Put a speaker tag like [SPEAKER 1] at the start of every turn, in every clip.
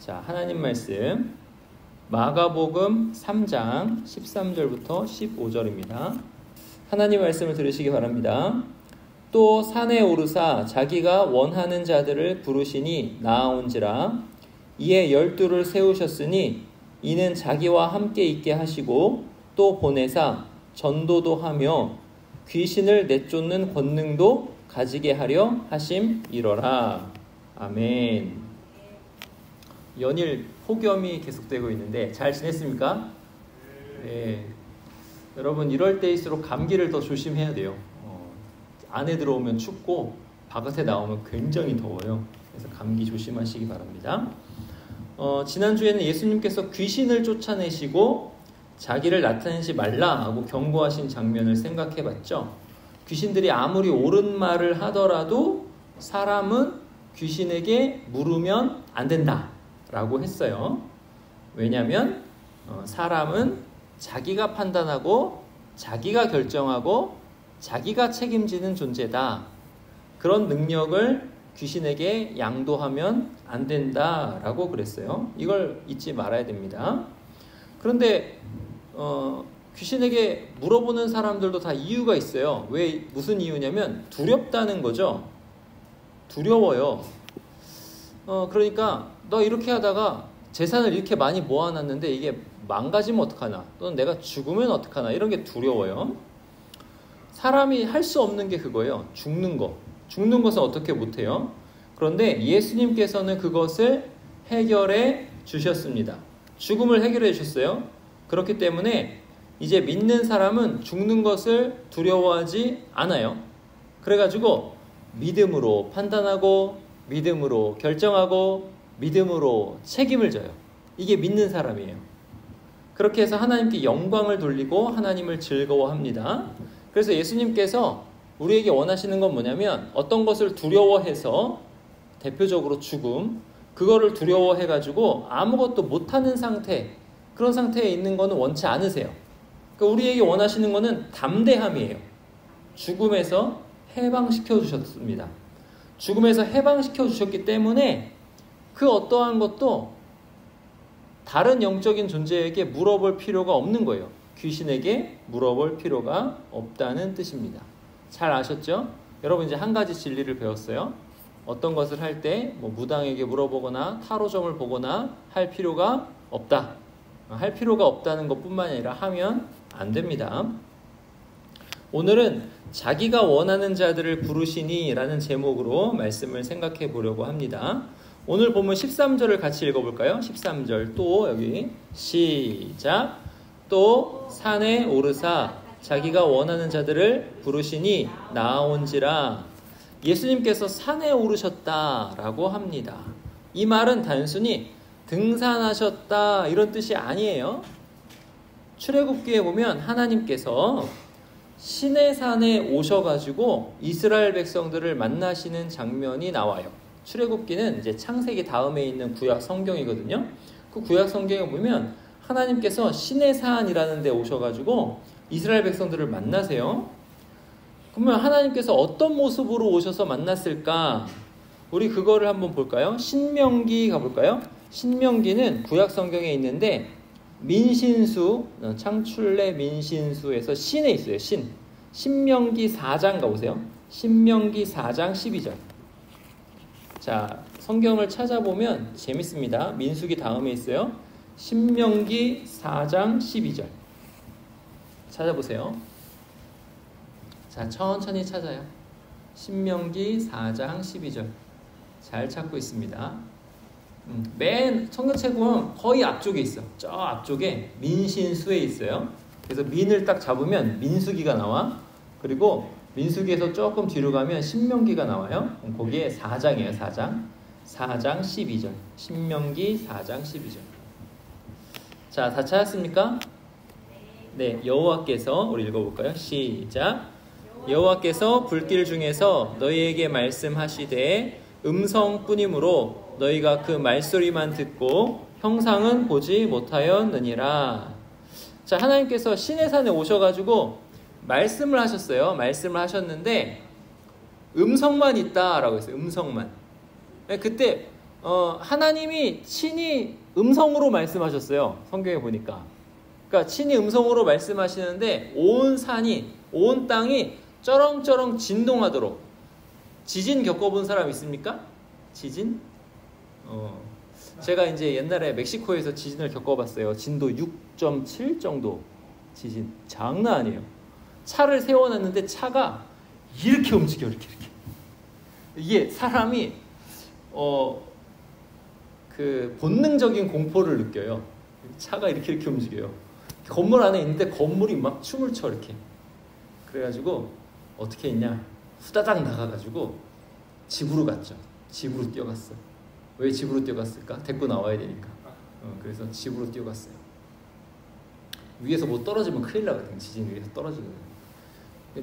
[SPEAKER 1] 자, 하나님 말씀 마가복음 3장 13절부터 15절입니다. 하나님 말씀을 들으시기 바랍니다. 또 산에 오르사 자기가 원하는 자들을 부르시니 나아온지라. 이에 12를 세우셨으니 이는 자기와 함께 있게 하시고 또 보내사 전도도 하며 귀신을 내쫓는 권능도 가지게 하려 하심이러라. 아멘. 연일 폭염이 계속되고 있는데 잘 지냈습니까? 네. 여러분 이럴 때일수록 감기를 더 조심해야 돼요. 안에 들어오면 춥고 바깥에 나오면 굉장히 더워요. 그래서 감기 조심하시기 바랍니다. 지난주에는 예수님께서 귀신을 쫓아내시고 자기를 나타내지 말라 하고 경고하신 장면을 생각해 봤죠. 귀신들이 아무리 옳은 말을 하더라도 사람은 귀신에게 물으면 안 된다 라고 했어요. 왜냐하면 사람은 자기가 판단하고 자기가 결정하고 자기가 책임지는 존재다. 그런 능력을 귀신에게 양도하면 안 된다라고 그랬어요. 이걸 잊지 말아야 됩니다. 그런데 귀신에게 물어보는 사람들도 다 이유가 있어요. 왜, 무슨 이유냐면 두렵다는 거죠. 두려워요. 그러니까 너 이렇게 하다가 재산을 이렇게 많이 모아놨는데 이게 망가지면 어떡하나, 또는 내가 죽으면 어떡하나, 이런 게 두려워요. 사람이 할 수 없는 게 그거예요. 죽는 거. 죽는 것은 어떻게 못해요? 그런데 예수님께서는 그것을 해결해 주셨습니다. 죽음을 해결해 주셨어요. 그렇기 때문에 이제 믿는 사람은 죽는 것을 두려워하지 않아요. 그래가지고 믿음으로 판단하고 믿음으로 결정하고 믿음으로 책임을 져요. 이게 믿는 사람이에요. 그렇게 해서 하나님께 영광을 돌리고 하나님을 즐거워합니다. 그래서 예수님께서 우리에게 원하시는 건 뭐냐면 어떤 것을 두려워해서 대표적으로 죽음, 그거를 두려워해가지고 아무것도 못하는 상태, 그런 상태에 있는 거는 원치 않으세요. 그러니까 우리에게 원하시는 거는 담대함이에요. 죽음에서 해방시켜 주셨습니다. 죽음에서 해방시켜 주셨기 때문에 그 어떠한 것도 다른 영적인 존재에게 물어볼 필요가 없는 거예요. 귀신에게 물어볼 필요가 없다는 뜻입니다. 잘 아셨죠? 여러분 이제 한 가지 진리를 배웠어요. 어떤 것을 할 때 무당에게 물어보거나 타로점을 보거나 할 필요가 없다. 할 필요가 없다는 것뿐만 아니라 하면 안 됩니다. 오늘은 자기가 원하는 자들을 부르시니 라는 제목으로 말씀을 생각해 보려고 합니다. 오늘 보면 13절을 같이 읽어볼까요? 13절 또 여기 시작. 또 산에 오르사 자기가 원하는 자들을 부르시니 나아온지라. 예수님께서 산에 오르셨다라고 합니다. 이 말은 단순히 등산하셨다 이런 뜻이 아니에요. 출애굽기에 보면 하나님께서 시내산에 오셔가지고 이스라엘 백성들을 만나시는 장면이 나와요. 출애굽기는 이제 창세기 다음에 있는 구약 성경이거든요. 그 구약 성경에 보면 하나님께서 시내산이라는 데 오셔가지고 이스라엘 백성들을 만나세요. 그러면 하나님께서 어떤 모습으로 오셔서 만났을까? 우리 그거를 한번 볼까요? 신명기 가볼까요? 신명기는 구약 성경에 있는데 민신수, 창출내 민신수에서 신에 있어요. 신명기 4장 가보세요. 신명기 4장 12절. 자, 성경을 찾아보면 재밌습니다. 민수기 다음에 있어요. 신명기 4장 12절. 찾아보세요. 자, 천천히 찾아요. 신명기 4장 12절. 잘 찾고 있습니다. 맨 성경책 보면 거의 앞쪽에 있어. 저 앞쪽에 민신수에 있어요. 그래서 민을 딱 잡으면 민수기가 나와. 그리고 민수기에서 조금 뒤로 가면 신명기가 나와요. 거기에 4장이에요. 4장 12절. 신명기 4장 12절. 자, 다 찾았습니까? 네, 여호와께서, 우리 읽어볼까요? 시작. 여호와께서 불길 중에서 너희에게 말씀하시되 음성뿐이므로 너희가 그 말소리만 듣고 형상은 보지 못하였느니라. 자, 하나님께서 시내산에 오셔가지고 말씀을 하셨어요. 말씀을 하셨는데 음성만 있다라고 했어요. 음성만. 그때 하나님이 친히 음성으로 말씀하셨어요. 성경에 보니까. 그러니까 친히 음성으로 말씀하시는데 온 산이, 온 땅이 쩌렁쩌렁 진동하도록. 지진 겪어본 사람 있습니까? 지진? 제가 이제 옛날에 멕시코에서 지진을 겪어봤어요. 진도 6.7 정도 지진. 장난 아니에요. 차를 세워놨는데 차가 이렇게 움직여, 이렇게. 이게 사람이 그 본능적인 공포를 느껴요. 차가 이렇게 움직여요. 건물 안에 있는데 건물이 막 춤을 춰, 이렇게. 그래가지고 어떻게 했냐? 후다닥 나가가지고 집으로 갔죠. 집으로 뛰어갔어. 왜 집으로 뛰어갔을까? 데리고 나와야 되니까. 그래서 집으로 뛰어갔어요. 위에서 뭐 떨어지면 큰일 나거든요. 지진 위에서 떨어지거든요.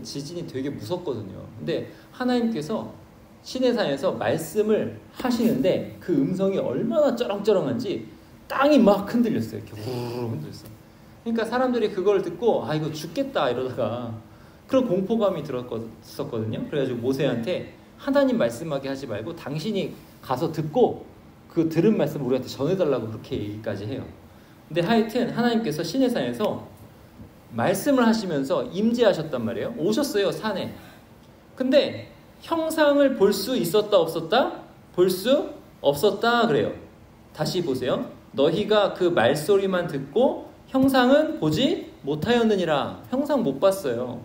[SPEAKER 1] 지진이 되게 무섭거든요. 근데 하나님께서 시내산에서 말씀을 하시는데 그 음성이 얼마나 쩌렁쩌렁한지 땅이 막 흔들렸어요. 이렇게 우르르 흔들렸어요. 그러니까 사람들이 그걸 듣고 아 이거 죽겠다 이러다가 그런 공포감이 들었었거든요. 그래가지고 모세한테 하나님 말씀하게 하지 말고 당신이 가서 듣고 그 들은 말씀 우리한테 전해달라고 그렇게 얘기까지 해요. 근데 하여튼 하나님께서 시내산에서 말씀을 하시면서 임재하셨단 말이에요. 오셨어요, 산에. 근데 형상을 볼 수 있었다 없었다? 볼 수 없었다 그래요. 다시 보세요. 너희가 그 말소리만 듣고 형상은 보지 못하였느니라. 형상 못 봤어요.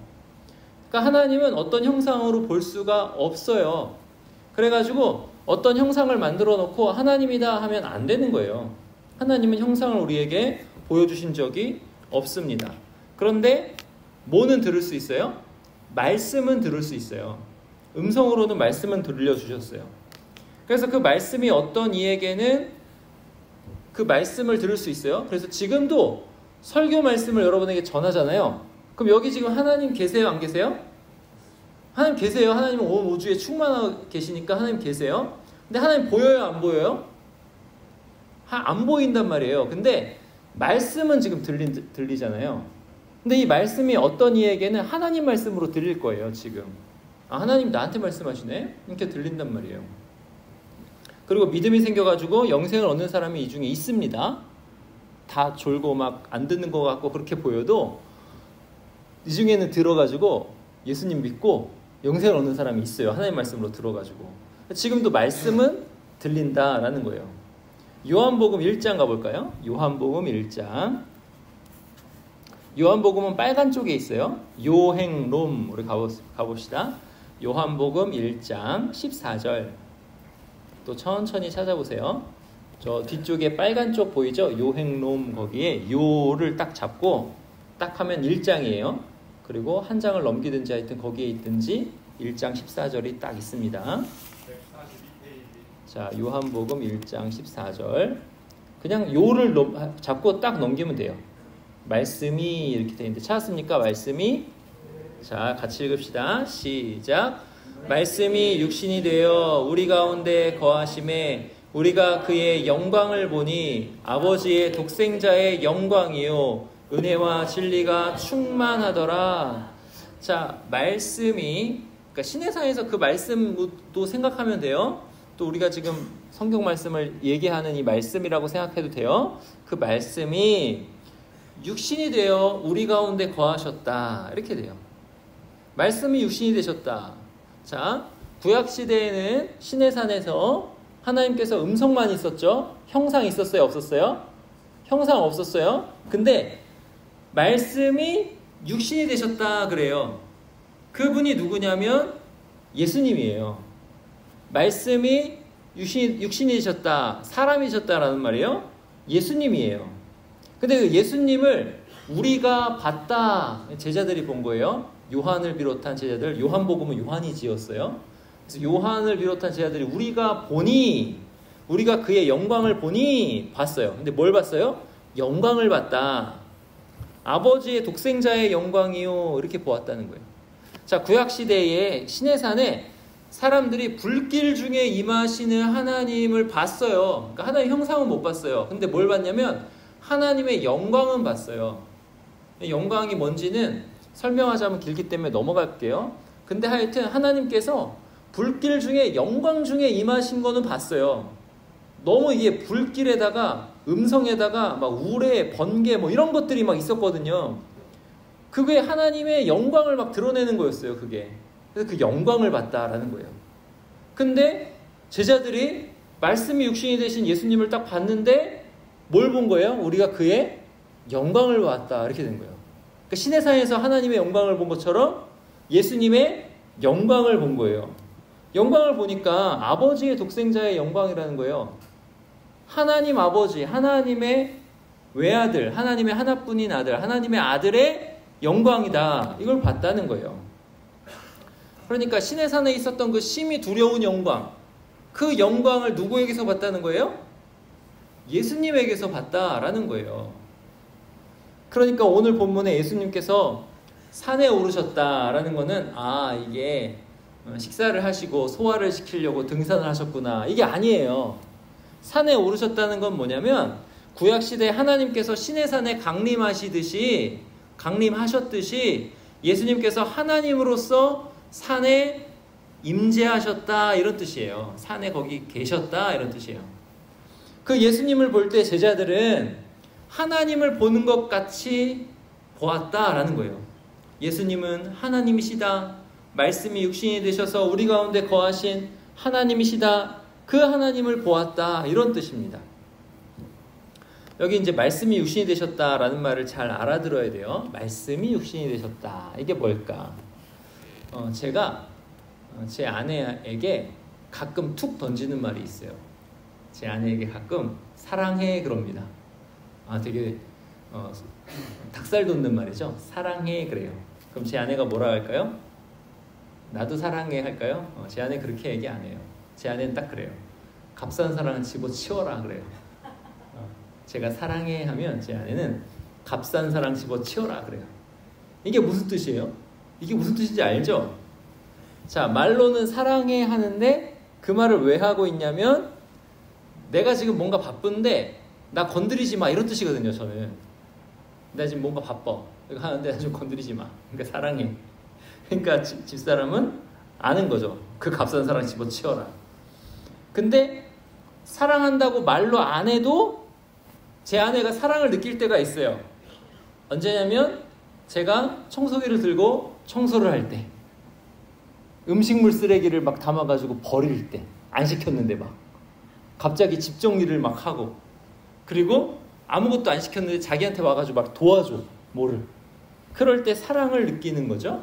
[SPEAKER 1] 그러니까 하나님은 어떤 형상으로 볼 수가 없어요. 그래가지고 어떤 형상을 만들어 놓고 하나님이다 하면 안 되는 거예요. 하나님은 형상을 우리에게 보여주신 적이 없습니다. 그런데 뭐는 들을 수 있어요? 말씀은 들을 수 있어요. 음성으로는 말씀은 들려주셨어요. 그래서 그 말씀이 어떤 이에게는 그 말씀을 들을 수 있어요. 그래서 지금도 설교 말씀을 여러분에게 전하잖아요. 그럼 여기 지금 하나님 계세요? 안 계세요? 하나님 계세요. 하나님은 온 우주에 충만하고 계시니까 하나님 계세요. 근데 하나님 보여요? 안 보여요? 안 보인단 말이에요. 근데 말씀은 지금 들리잖아요. 근데 이 말씀이 어떤 이에게는 하나님 말씀으로 들릴 거예요. 지금. 아, 하나님 나한테 말씀하시네? 이렇게 들린단 말이에요. 그리고 믿음이 생겨가지고 영생을 얻는 사람이 이 중에 있습니다. 다 졸고 막 안 듣는 것 같고 그렇게 보여도 이 중에는 들어가지고 예수님 믿고 영생을 얻는 사람이 있어요. 하나님 말씀으로 들어가지고. 지금도 말씀은 들린다라는 거예요. 요한복음 1장 가볼까요? 요한복음 1장. 요한복음은 빨간 쪽에 있어요. 요행롬 우리 가봅시다. 요한복음 1장 14절. 또 천천히 찾아보세요. 저 뒤쪽에 빨간 쪽 보이죠? 요행롬 거기에 요를 딱 잡고 딱 하면 1장이에요. 그리고 한 장을 넘기든지 하여튼 거기에 있든지 1장 14절이 딱 있습니다. 자, 요한복음 1장 14절. 그냥 요를 잡고 딱 넘기면 돼요. 말씀이 이렇게 되어 있는데 찾았습니까? 말씀이. 자, 같이 읽읍시다. 시작. 말씀이 육신이 되어 우리 가운데 거하심에 우리가 그의 영광을 보니 아버지의 독생자의 영광이요 은혜와 진리가 충만하더라. 자, 말씀이 그러니까 시내산에서 그 말씀도 생각하면 돼요. 또 우리가 지금 성경 말씀을 얘기하는 이 말씀이라고 생각해도 돼요. 그 말씀이 육신이 되어 우리 가운데 거하셨다. 이렇게 돼요. 말씀이 육신이 되셨다. 자, 구약시대에는 시내산에서 하나님께서 음성만 있었죠. 형상 있었어요? 없었어요? 형상 없었어요. 근데 말씀이 육신이 되셨다 그래요. 그분이 누구냐면 예수님이에요. 말씀이 육신이 되셨다, 사람이셨다라는 말이에요. 예수님이에요. 근데 그 예수님을 우리가 봤다. 제자들이 본 거예요. 요한을 비롯한 제자들. 요한복음은 요한이 지었어요. 그래서 요한을 비롯한 제자들이 우리가 그의 영광을 보니 봤어요. 근데 뭘 봤어요? 영광을 봤다. 아버지의 독생자의 영광이요. 이렇게 보았다는 거예요. 자, 구약시대에 시내산에 사람들이 불길 중에 임하시는 하나님을 봤어요. 그러니까 하나님의 형상은 못 봤어요. 근데 뭘 봤냐면 하나님의 영광은 봤어요. 영광이 뭔지는 설명하자면 길기 때문에 넘어갈게요. 근데 하여튼 하나님께서 불길 중에 영광 중에 임하신 거는 봤어요. 너무 이게 불길에다가 음성에다가 막 우레, 번개 뭐 이런 것들이 막 있었거든요. 그게 하나님의 영광을 막 드러내는 거였어요, 그게. 그래서 그 영광을 봤다라는 거예요. 근데 제자들이 말씀이 육신이 되신 예수님을 딱 봤는데 뭘 본 거예요? 우리가 그의 영광을 봤다. 이렇게 된 거예요. 그러니까 시내산에서 하나님의 영광을 본 것처럼 예수님의 영광을 본 거예요. 영광을 보니까 아버지의 독생자의 영광이라는 거예요. 하나님 아버지, 하나님의 외아들, 하나님의 하나뿐인 아들, 하나님의 아들의 영광이다. 이걸 봤다는 거예요. 그러니까 시내산에 있었던 그 심히 두려운 영광, 그 영광을 누구에게서 봤다는 거예요? 예수님에게서 봤다라는 거예요. 그러니까 오늘 본문에 예수님께서 산에 오르셨다라는 거는 이게 식사를 하시고 소화를 시키려고 등산을 하셨구나, 이게 아니에요. 산에 오르셨다는 건 뭐냐면 구약시대에 하나님께서 시내산에 강림하셨듯이 예수님께서 하나님으로서 산에 임재하셨다, 이런 뜻이에요. 산에 거기 계셨다, 이런 뜻이에요. 그 예수님을 볼 때 제자들은 하나님을 보는 것 같이 보았다라는 거예요. 예수님은 하나님이시다. 말씀이 육신이 되셔서 우리 가운데 거하신 하나님이시다. 그 하나님을 보았다, 이런 뜻입니다. 여기 이제 말씀이 육신이 되셨다라는 말을 잘 알아들어야 돼요. 말씀이 육신이 되셨다. 이게 뭘까? 제가 제 아내에게 가끔 툭 던지는 말이 있어요. 제 아내에게 가끔 사랑해 그럽니다. 되게 닭살 돋는 말이죠. 사랑해 그래요. 그럼 제 아내가 뭐라 할까요? 나도 사랑해 할까요? 제 아내 그렇게 얘기 안 해요. 제 아내는 딱 그래요. 값싼 사랑은 집어치워라 그래요. 제가 사랑해 하면 제 아내는 값싼 사랑 집어치워라 그래요. 이게 무슨 뜻이에요? 이게 무슨 뜻인지 알죠? 자, 말로는 사랑해 하는데 그 말을 왜 하고 있냐면 내가 지금 뭔가 바쁜데 나 건드리지 마, 이런 뜻이거든요. 저는 나 지금 뭔가 바빠 이거 하는데 나 좀 건드리지 마, 그러니까 사랑해. 그러니까 집사람은 아는 거죠. 그 값싼 사랑 집어치워라. 근데 사랑한다고 말로 안 해도 제 아내가 사랑을 느낄 때가 있어요. 언제냐면 제가 청소기를 들고 청소를 할 때, 음식물 쓰레기를 막 담아가지고 버릴 때, 안 시켰는데 막 갑자기 집 정리를 막 하고, 그리고 아무것도 안 시켰는데 자기한테 와가지고 막 도와줘, 뭐를. 그럴 때 사랑을 느끼는 거죠.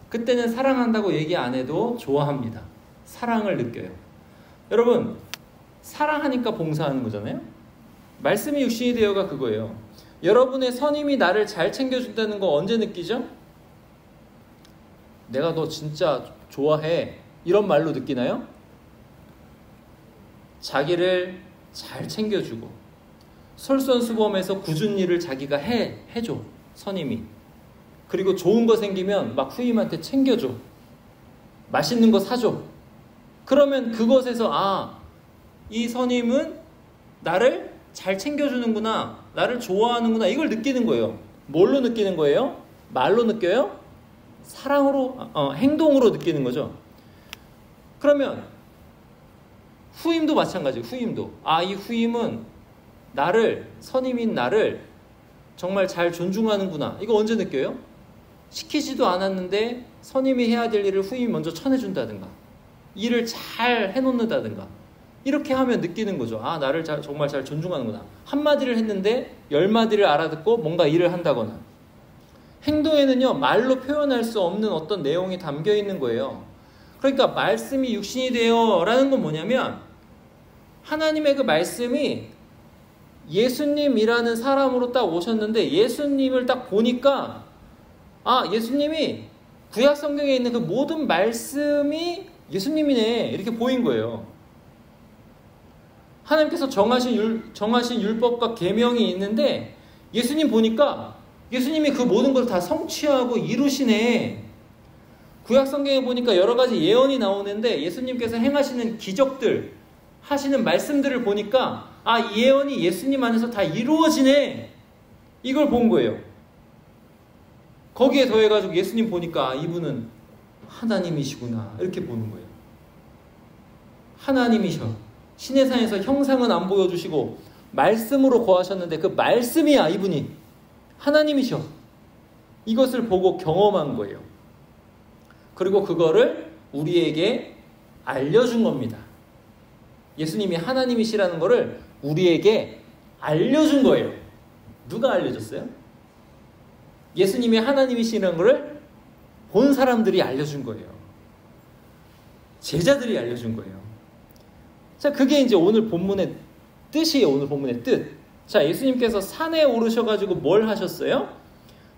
[SPEAKER 1] 그때는 사랑한다고 얘기 안 해도 좋아합니다. 사랑을 느껴요. 여러분, 사랑하니까 봉사하는 거잖아요. 말씀이 육신이 되어가 그거예요. 여러분의 선임이 나를 잘 챙겨준다는 거 언제 느끼죠? 내가 너 진짜 좋아해, 이런 말로 느끼나요? 자기를 잘 챙겨주고 솔선수범해서 굳은 일을 자기가 해줘, 선임이. 그리고 좋은 거 생기면 막 후임한테 챙겨줘, 맛있는 거 사줘. 그러면 그것에서 이 선임은 나를 잘 챙겨주는구나, 나를 좋아하는구나, 이걸 느끼는 거예요. 뭘로 느끼는 거예요? 말로 느껴요? 사랑으로, 행동으로 느끼는 거죠. 그러면 후임도 마찬가지예요. 후임도 이 후임은 나를, 선임인 나를 정말 잘 존중하는구나, 이거 언제 느껴요? 시키지도 않았는데 선임이 해야 될 일을 후임이 먼저 쳐내준다든가, 일을 잘 해놓는다든가, 이렇게 하면 느끼는 거죠. 나를 정말 잘 존중하는구나. 한마디를 했는데 10마디를 알아듣고 뭔가 일을 한다거나. 행동에는요, 말로 표현할 수 없는 어떤 내용이 담겨 있는 거예요. 그러니까 말씀이 육신이 되어 라는 건 뭐냐면 하나님의 그 말씀이 예수님이라는 사람으로 딱 오셨는데 예수님을 딱 보니까 예수님이 구약 성경에 있는 그 모든 말씀이 예수님이네, 이렇게 보인 거예요. 하나님께서 정하신 율법과 계명이 있는데 예수님 보니까 예수님이 그 모든 걸 다 성취하고 이루시네. 구약 성경에 보니까 여러 가지 예언이 나오는데 예수님께서 행하시는 기적들, 하시는 말씀들을 보니까 이 예언이 예수님 안에서 다 이루어지네, 이걸 본 거예요. 거기에 더해가지고 예수님 보니까 이분은 하나님이시구나, 이렇게 보는 거예요. 하나님이셔. 신의 산에서 형상은 안 보여주시고 말씀으로 거하셨는데 그 말씀이야 이분이. 하나님이셔. 이것을 보고 경험한 거예요. 그리고 그거를 우리에게 알려준 겁니다. 예수님이 하나님이시라는 거를 우리에게 알려준 거예요. 누가 알려줬어요? 예수님이 하나님이시라는 거를 본 사람들이 알려준 거예요. 제자들이 알려준 거예요. 자, 그게 이제 오늘 본문의 뜻이에요. 오늘 본문의 뜻. 자, 예수님께서 산에 오르셔가지고 뭘 하셨어요?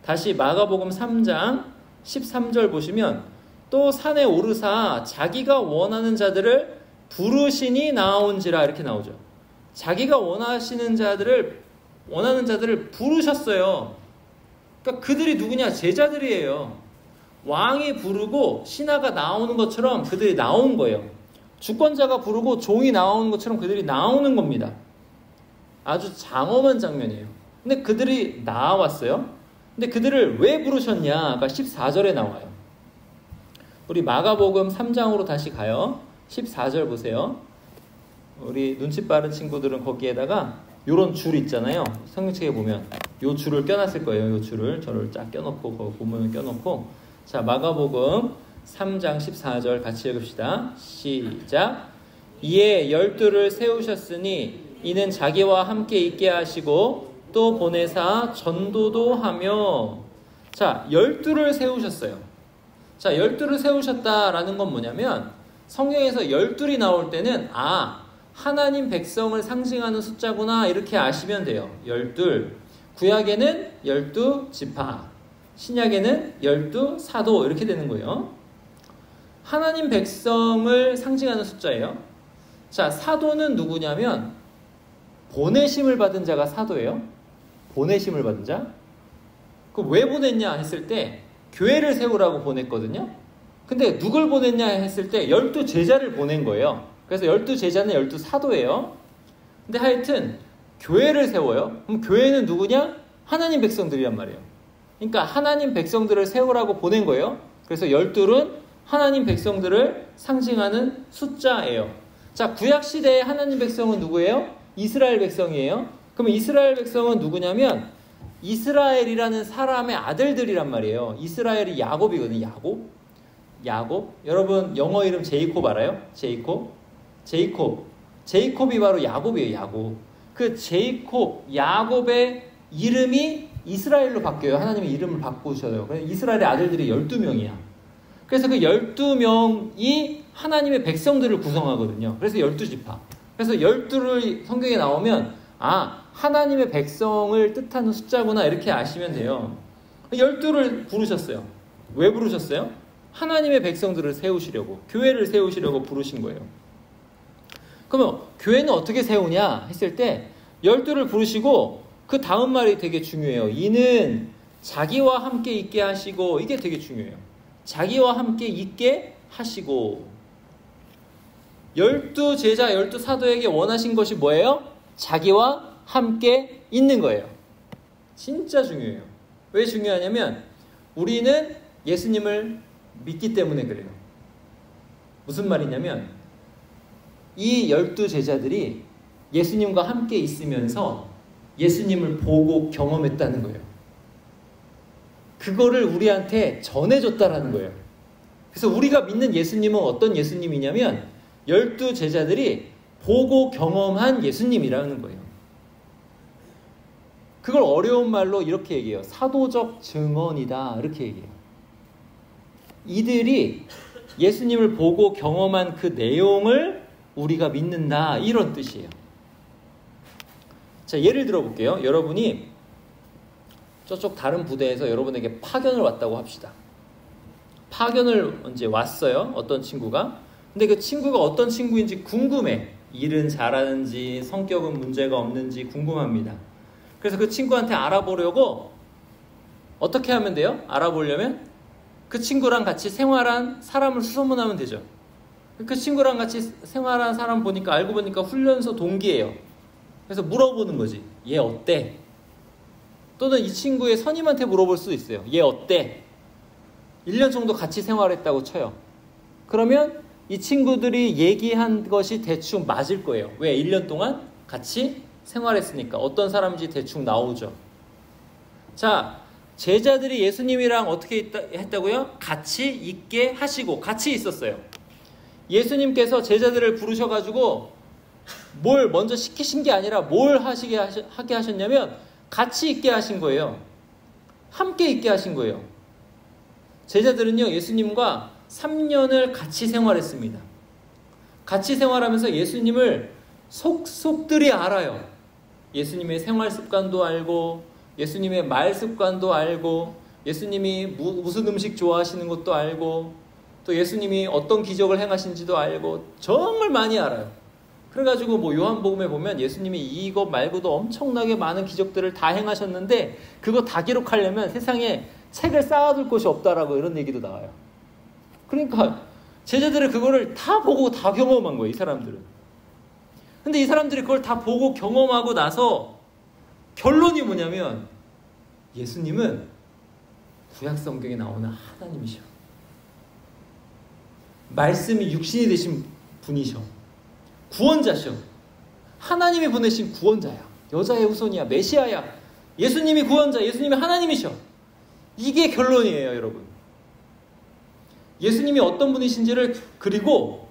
[SPEAKER 1] 다시 마가복음 3장 13절 보시면 또 산에 오르사 자기가 원하는 자들을 부르시니 나아온지라 이렇게 나오죠. 자기가 원하는 자들을 부르셨어요. 그러니까 그들이 누구냐? 제자들이에요. 왕이 부르고 신하가 나오는 것처럼 그들이 나온 거예요. 주권자가 부르고 종이 나오는 것처럼 그들이 나오는 겁니다. 아주 장엄한 장면이에요. 근데 그들이 나왔어요. 근데 그들을 왜 부르셨냐? 14절에 나와요. 우리 마가복음 3장으로 다시 가요. 14절 보세요. 우리 눈치 빠른 친구들은 거기에다가 요런 줄 있잖아요. 성경책에 보면 요 줄을 껴놨을 거예요. 요 줄을 저를 쫙 껴놓고 거기 본문을 껴놓고 자 마가복음 3장 14절 같이 읽읍시다. 시작. 이에 12를 세우셨으니 이는 자기와 함께 있게 하시고 또 보내사 전도도 하며. 자 12를 세우셨어요. 자 12를 세우셨다라는 건 뭐냐면 성경에서 12이 나올 때는 하나님 백성을 상징하는 숫자구나 이렇게 아시면 돼요. 12. 구약에는 12지파, 신약에는 12사도 이렇게 되는 거예요. 하나님 백성을 상징하는 숫자예요. 자, 사도는 누구냐면 보내심을 받은 자가 사도예요. 보내심을 받은 자. 그 왜 보냈냐 했을 때 교회를 세우라고 보냈거든요. 근데 누굴 보냈냐 했을 때 12제자를 보낸 거예요. 그래서 12제자는 12사도예요. 근데 하여튼 교회를 세워요. 그럼 교회는 누구냐? 하나님 백성들이란 말이에요. 그러니까 하나님 백성들을 세우라고 보낸 거예요. 그래서 12은 하나님 백성들을 상징하는 숫자예요. 자, 구약시대의 하나님 백성은 누구예요? 이스라엘 백성이에요. 그럼 이스라엘 백성은 누구냐면 이스라엘이라는 사람의 아들들이란 말이에요. 이스라엘이 야곱이거든요. 야곱? 여러분 영어 이름 제이콥 알아요? 제이콥이 바로 야곱이에요. 야곱. 그 야곱의 이름이 이스라엘로 바뀌어요. 하나님의 이름을 바꾸셔요. 그래서 이스라엘의 아들들이 12명이야. 그래서 그 12명이 하나님의 백성들을 구성하거든요. 그래서 12지파. 그래서 12를 성경에 나오면 하나님의 백성을 뜻하는 숫자구나 이렇게 아시면 돼요. 12를 부르셨어요. 왜 부르셨어요? 하나님의 백성들을 세우시려고, 교회를 세우시려고 부르신 거예요. 그러면 교회는 어떻게 세우냐 했을 때 12를 부르시고 그 다음 말이 되게 중요해요. 이는 자기와 함께 있게 하시고, 이게 되게 중요해요. 자기와 함께 있게 하시고. 12제자 12사도에게 원하신 것이 뭐예요? 자기와 함께 있는 거예요. 진짜 중요해요. 왜 중요하냐면 우리는 예수님을 믿기 때문에 그래요. 무슨 말이냐면 이 12제자들이 예수님과 함께 있으면서 예수님을 보고 경험했다는 거예요. 그거를 우리한테 전해줬다라는 거예요. 그래서 우리가 믿는 예수님은 어떤 예수님이냐면 12제자들이 보고 경험한 예수님이라는 거예요. 그걸 어려운 말로 이렇게 얘기해요. 사도적 증언이다. 이렇게 얘기해요. 이들이 예수님을 보고 경험한 그 내용을 우리가 믿는다. 이런 뜻이에요. 자, 예를 들어 볼게요. 여러분이 저쪽 다른 부대에서 여러분에게 파견을 왔다고 합시다. 파견을 이제 왔어요. 어떤 친구가. 근데 그 친구가 어떤 친구인지 궁금해. 일은 잘하는지 성격은 문제가 없는지 궁금합니다. 그래서 그 친구한테 알아보려고 어떻게 하면 돼요? 알아보려면 그 친구랑 같이 생활한 사람을 수소문하면 되죠. 그 친구랑 같이 생활한 사람 보니까 알고 보니까 훈련소 동기예요. 그래서 물어보는 거지. 얘 어때? 또는 이 친구의 선임한테 물어볼 수도 있어요. 얘 어때? 1년 정도 같이 생활했다고 쳐요. 그러면 이 친구들이 얘기한 것이 대충 맞을 거예요. 왜? 1년 동안 같이 생활했으니까. 어떤 사람인지 대충 나오죠. 자, 제자들이 예수님이랑 어떻게 했다고요? 같이 있게 하시고 같이 있었어요. 예수님께서 제자들을 부르셔가지고 뭘 먼저 시키신 게 아니라 뭘 하게 하셨냐면 같이 있게 하신 거예요. 함께 있게 하신 거예요. 제자들은요, 예수님과 3년을 같이 생활했습니다. 같이 생활하면서 예수님을 속속들이 알아요. 예수님의 생활 습관도 알고, 예수님의 말 습관도 알고, 예수님이 무슨 음식 좋아하시는 것도 알고, 또 예수님이 어떤 기적을 행하신지도 알고, 정말 많이 알아요. 그래가지고 뭐 요한복음에 보면 예수님이 이거 말고도 엄청나게 많은 기적들을 다 행하셨는데 그거 다 기록하려면 세상에 책을 쌓아둘 곳이 없다라고 이런 얘기도 나와요. 그러니까 제자들은 그거를 다 보고 다 경험한 거예요, 이 사람들은. 근데 이 사람들이 그걸 다 보고 경험하고 나서 결론이 뭐냐면 예수님은 구약 성경에 나오는 하나님이셔. 말씀이 육신이 되신 분이셔. 구원자셔. 하나님이 보내신 구원자야. 여자의 후손이야. 메시아야. 예수님이 구원자, 예수님이 하나님이셔. 이게 결론이에요, 여러분. 예수님이 어떤 분이신지를 그리고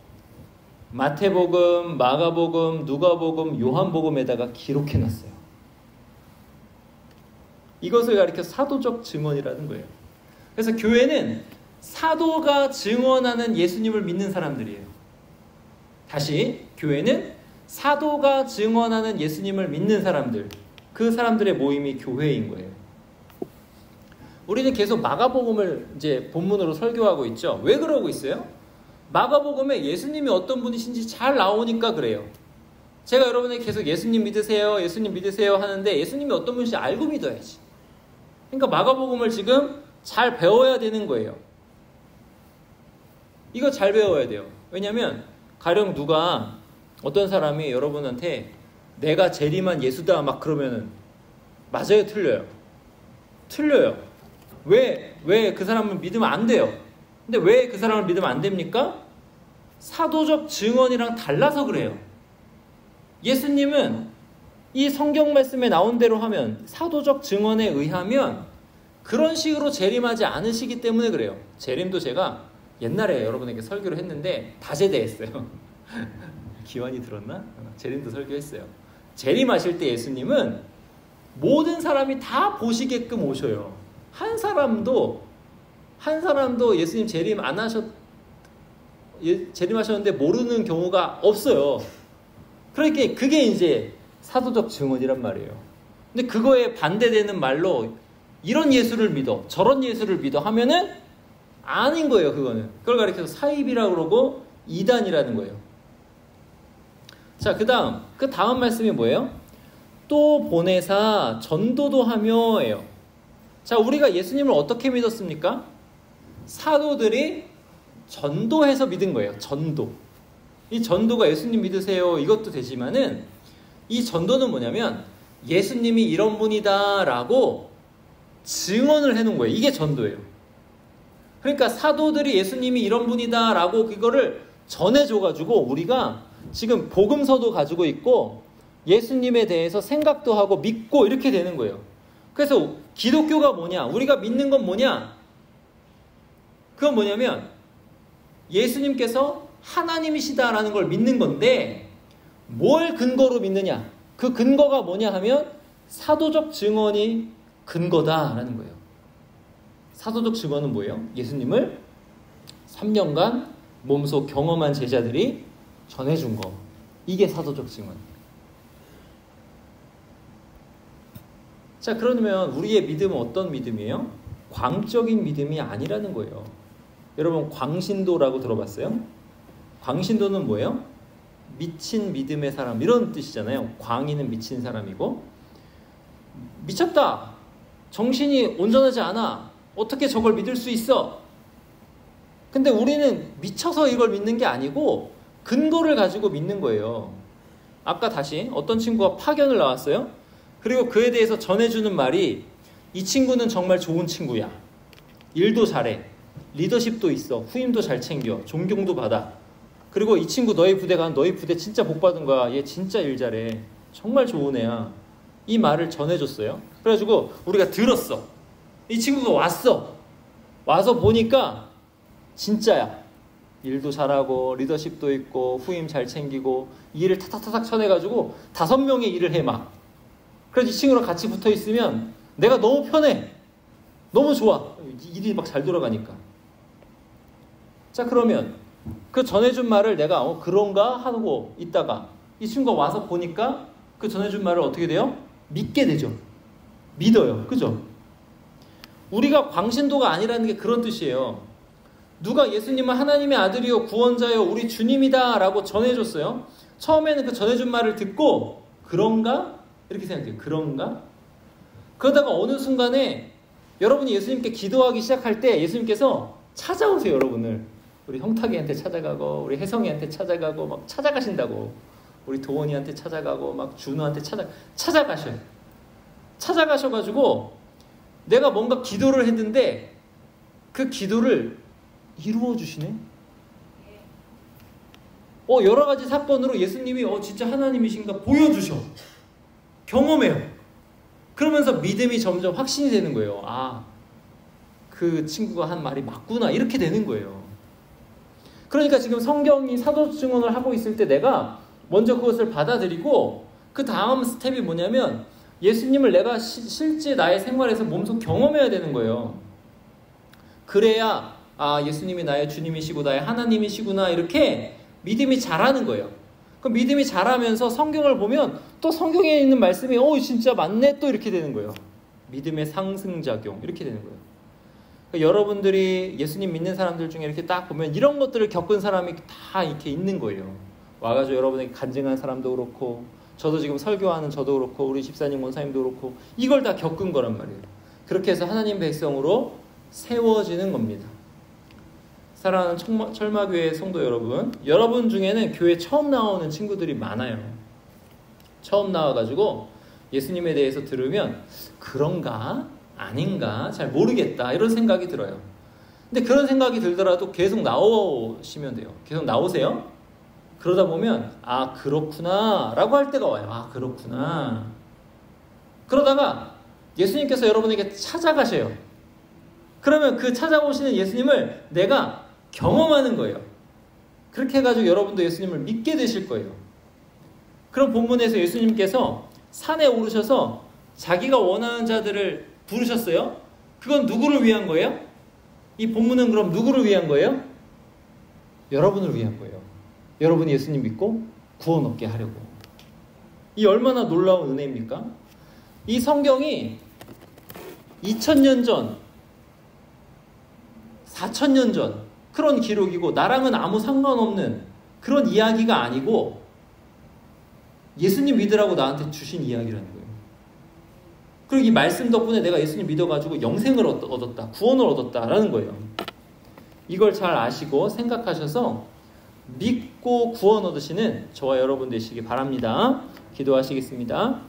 [SPEAKER 1] 마태복음, 마가복음, 누가복음, 요한복음에다가 기록해놨어요. 이것을 가리켜서 사도적 증언이라는 거예요. 그래서 교회는 사도가 증언하는 예수님을 믿는 사람들이에요. 다시, 교회는 사도가 증언하는 예수님을 믿는 사람들, 그 사람들의 모임이 교회인 거예요. 우리는 계속 마가복음을 이제 본문으로 설교하고 있죠. 왜 그러고 있어요? 마가복음에 예수님이 어떤 분이신지 잘 나오니까 그래요. 제가 여러분에게 계속 예수님 믿으세요, 예수님 믿으세요 하는데 예수님이 어떤 분이신지 알고 믿어야지. 그러니까 마가복음을 지금 잘 배워야 되는 거예요. 이거 잘 배워야 돼요. 왜냐하면 가령 누가 어떤 사람이 여러분한테 내가 재림한 예수다 막 그러면은 맞아요, 틀려요? 틀려요. 왜 그 사람을 믿으면 안 돼요? 근데 왜 그 사람을 믿으면 안 됩니까? 사도적 증언이랑 달라서 그래요. 예수님은 이 성경 말씀에 나온 대로 하면, 사도적 증언에 의하면 그런 식으로 재림하지 않으시기 때문에 그래요. 재림도 제가 옛날에 여러분에게 설교를 했는데 다제대했어요. 기환이 들었나? 재림도 설교했어요. 재림하실 때 예수님은 모든 사람이 다 보시게끔 오셔요. 한 사람도 예수님 재림하셨는데 모르는 경우가 없어요. 그러니까 그게 이제 사도적 증언이란 말이에요. 근데 그거에 반대되는 말로 이런 예수를 믿어, 저런 예수를 믿어 하면은 아닌 거예요, 그거는. 그걸 가리켜서 사입이라고 그러고 이단이라는 거예요. 자, 그 다음 말씀이 뭐예요? 또 보내사 전도도 하며예요. 자, 우리가 예수님을 어떻게 믿었습니까? 사도들이 전도해서 믿은 거예요. 전도. 이 전도가 예수님 믿으세요 이것도 되지만은 이 전도는 뭐냐면 예수님이 이런 분이다라고 증언을 해놓은 거예요. 이게 전도예요. 그러니까 사도들이 예수님이 이런 분이다라고 그거를 전해줘가지고 우리가 지금 복음서도 가지고 있고 예수님에 대해서 생각도 하고 믿고 이렇게 되는 거예요. 그래서 기독교가 뭐냐? 우리가 믿는 건 뭐냐? 그건 뭐냐면 예수님께서 하나님이시다라는 걸 믿는 건데 뭘 근거로 믿느냐? 그 근거가 뭐냐 하면 사도적 증언이 근거다라는 거예요. 사도적 증언은 뭐예요? 예수님을 3년간 몸소 경험한 제자들이 전해준 거. 이게 사도적 증언. 자, 그러면 우리의 믿음은 어떤 믿음이에요? 광적인 믿음이 아니라는 거예요. 여러분, 광신도라고 들어봤어요? 광신도는 뭐예요? 미친 믿음의 사람, 이런 뜻이잖아요. 광인은 미친 사람이고, 미쳤다, 정신이 온전하지 않아, 어떻게 저걸 믿을 수 있어? 근데 우리는 미쳐서 이걸 믿는 게 아니고 근거를 가지고 믿는 거예요. 아까 다시 어떤 친구가 파견을 나왔어요. 그리고 그에 대해서 전해주는 말이 이 친구는 정말 좋은 친구야. 일도 잘해. 리더십도 있어. 후임도 잘 챙겨. 존경도 받아. 그리고 이 친구 너희 부대 가면 너희 부대 진짜 복 받은 거야. 얘 진짜 일 잘해. 정말 좋은 애야. 이 말을 전해줬어요. 그래가지고 우리가 들었어. 이 친구가 왔어. 와서 보니까 진짜야. 일도 잘하고 리더십도 있고 후임 잘 챙기고 일을 타닥타닥 쳐내가지고 5명의 일을 해 막. 그래서 이 친구랑 같이 붙어있으면 내가 너무 편해. 너무 좋아. 일이 막 잘 돌아가니까. 자, 그러면 그 전해준 말을 내가 그런가 하고 있다가 이 친구가 와서 보니까 그 전해준 말을 어떻게 돼요? 믿게 되죠. 믿어요. 그죠? 우리가 광신도가 아니라는 게 그런 뜻이에요. 누가 예수님은 하나님의 아들이요 구원자요 우리 주님이다 라고 전해줬어요. 처음에는 그 전해준 말을 듣고 그런가? 이렇게 생각해요. 그런가? 그러다가 어느 순간에 여러분이 예수님께 기도하기 시작할 때 예수님께서 찾아오세요. 여러분을. 우리 형탁이한테 찾아가고 우리 혜성이한테 찾아가고 막 찾아가신다고. 우리 도원이한테 찾아가고 막 준우한테 찾아가셔요. 찾아가셔가지고 내가 뭔가 기도를 했는데 그 기도를 이루어 주시네. 여러 가지 사건으로 예수님이 진짜 하나님이신가 보여주셔. 경험해요. 그러면서 믿음이 점점 확신이 되는 거예요. 아, 그 친구가 한 말이 맞구나. 이렇게 되는 거예요. 그러니까 지금 성경이 사도 증언을 하고 있을 때 내가 먼저 그것을 받아들이고 그 다음 스텝이 뭐냐면 예수님을 내가 실제 나의 생활에서 몸소 경험해야 되는 거예요. 그래야 예수님이 나의 주님이시고 나의 하나님이시구나 이렇게 믿음이 자라는 거예요. 그럼 믿음이 자라면서 성경을 보면 또 성경에 있는 말씀이 진짜 맞네 또 이렇게 되는 거예요. 믿음의 상승작용 이렇게 되는 거예요. 그러니까 여러분들이 예수님 믿는 사람들 중에 이렇게 딱 보면 이런 것들을 겪은 사람이 다 이렇게 있는 거예요. 와가지고 여러분에게 간증한 사람도 그렇고 저도 지금 설교하는 저도 그렇고 우리 집사님 원사님도 그렇고 이걸 다 겪은 거란 말이에요. 그렇게 해서 하나님 백성으로 세워지는 겁니다. 사랑하는 철마교회 성도 여러분 중에는 교회 처음 나오는 친구들이 많아요. 처음 나와가지고 예수님에 대해서 들으면 그런가? 아닌가? 잘 모르겠다 이런 생각이 들어요. 근데 그런 생각이 들더라도 계속 나오시면 돼요. 계속 나오세요. 그러다 보면 그렇구나 라고 할 때가 와요. 그렇구나. 그러다가 예수님께서 여러분에게 찾아가셔요. 그러면 그 찾아오시는 예수님을 내가 경험하는 거예요. 그렇게 해가지고 여러분도 예수님을 믿게 되실 거예요. 그런 본문에서 예수님께서 산에 오르셔서 자기가 원하는 자들을 부르셨어요. 그건 누구를 위한 거예요? 이 본문은 그럼 누구를 위한 거예요? 여러분을 위한 거예요. 여러분이 예수님 믿고 구원 얻게 하려고. 이 얼마나 놀라운 은혜입니까? 이 성경이 2000년 전 4000년 전 그런 기록이고 나랑은 아무 상관없는 그런 이야기가 아니고 예수님 믿으라고 나한테 주신 이야기라는 거예요. 그리고 이 말씀 덕분에 내가 예수님 믿어가지고 영생을 얻었다. 구원을 얻었다라는 거예요. 이걸 잘 아시고 생각하셔서 믿고 구원 얻으시는 저와 여러분 되시기 바랍니다. 기도하시겠습니다.